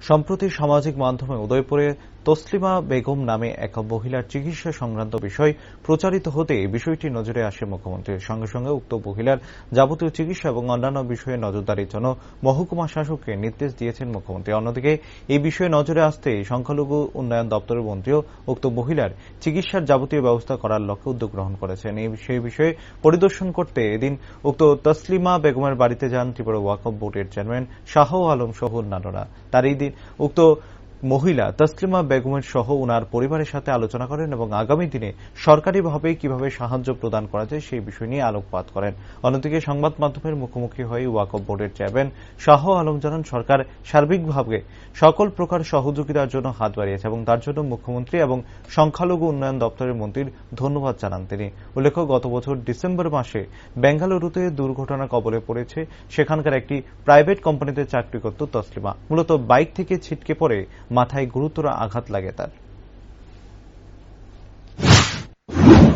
সম্প্রতি সামাজিক মাধ্যমে উদয়পুরে তসলিমা বেগম নামে এক মহিলার চিকিৎসা সংক্রান্ত বিষয় প্রচারিত হতে বিষয়টি নজরে আসে মুখ্যমন্ত্রীর। সঙ্গে সঙ্গে উক্ত মহিলার যাবতীয় চিকিৎসা এবং অন্যান্য বিষয়ে নজরদারির জন্য মহকুমা শাসককে নির্দেশ দিয়েছেন মুখ্যমন্ত্রী। অন্যদিকে এই বিষয়ে নজরে আসতে সংখ্যালঘু উন্নয়ন দপ্তরের মন্ত্রীও উক্ত মহিলার চিকিৎসার যাবতীয় ব্যবস্থা করার লক্ষ্যে উদ্যোগ গ্রহণ করেছেন। সেই বিষয়ে পরিদর্শন করতে এদিন উক্ত তসলিমা বেগমের বাড়িতে যান ত্রিপুরা ওয়াকফ বোর্ডের চেয়ারম্যান শাহ আলম সহ অন্যান্যরা। তার এই দিন উক্ত মহিলা তসলিমা বেগমের সহ উনার পরিবারের সাথে আলোচনা করেন এবং আগামী দিনে সরকারিভাবে কিভাবে সাহায্য প্রদান করা যায় সেই বিষয় নিয়ে আলোকপাত করেন। অন্যদিকে সংবাদ মাধ্যমের মুখোমুখি হয়ে ওয়াকফ বোর্ডের চেয়ারম্যান শাহ আলম জানান, সরকার সার্বিকভাবে সকল প্রকার সহযোগিতার জন্য হাত বাড়িয়েছে এবং তার জন্য মুখ্যমন্ত্রী এবং সংখ্যালঘু উন্নয়ন দপ্তরের মন্ত্রীর ধন্যবাদ জানান তিনি। উল্লেখ্য, গত বছর ডিসেম্বর মাসে বেঙ্গালুরুতে দুর্ঘটনার কবলে পড়েছে সেখানকার একটি প্রাইভেট কোম্পানিতে চাকরি করত তসলিমা। মূলত বাইক থেকে ছিটকে পড়ে মাথায় গুরুতর আঘাত লাগে তার।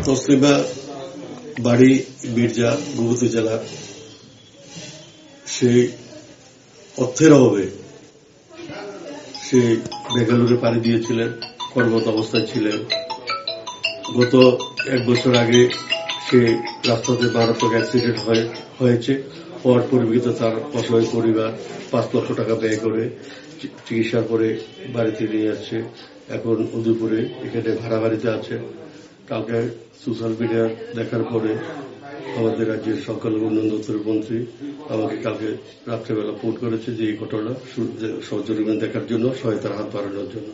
তসলিমা বাড়ি মির্জা গুবতী জেলা। সেই অর্থের অভাবে সে বেঙ্গালুরুতে পাড়ি দিয়েছিলেন, কর্মরত অবস্থায় ছিলেন। গত এক বছর আগে সে রাস্তাতে মারাত্মক অ্যাক্সিডেন্ট হয়েছে। হওয়ার পরিপ্রেক্ষিতে তার অসহায় পরিবার 5 লক্ষ টাকা ব্যয় করে চিকিৎসার পরে বাড়িতে নিয়ে আসছে। এখন উদয়পুরে এখানে ভাড়া বাড়িতে আছে। কালকে সোশ্যাল মিডিয়া দেখার পরে আমাদের রাজ্যের সংখ্যালঘু উন্নয়ন দপ্তরের মন্ত্রী আমাকে কালকে রাত্রেবেলা ফোন করেছে যে এই ঘটনা সহযোগিতা দেখার জন্য, সহায়তার হাত বাড়ানোর জন্য।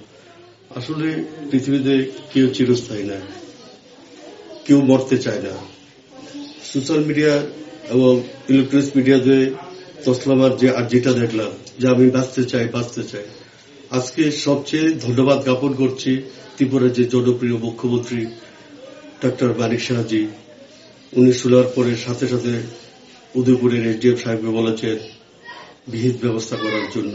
আসলে পৃথিবীতে কেউ চিরস্থায়ী না, কেউ মরতে চায় না। সোশ্যাল মিডিয়া এবং ইলেকট্রনিক্স মিডিয়াতে তসলিমার যে যেটা দেখলাম যে আমি বাঁচতে চাই। আজকে সবচেয়ে ধন্যবাদ জ্ঞাপন করছি ত্রিপুরার যে জনপ্রিয় মুখ্যমন্ত্রী ডক্টর মানিক সাহাজি। উনি শোনার পরে সাথে সাথে উদয়পুরের এসডিএম সাহেবকে বলেছেন বিহিত ব্যবস্থা করার জন্য।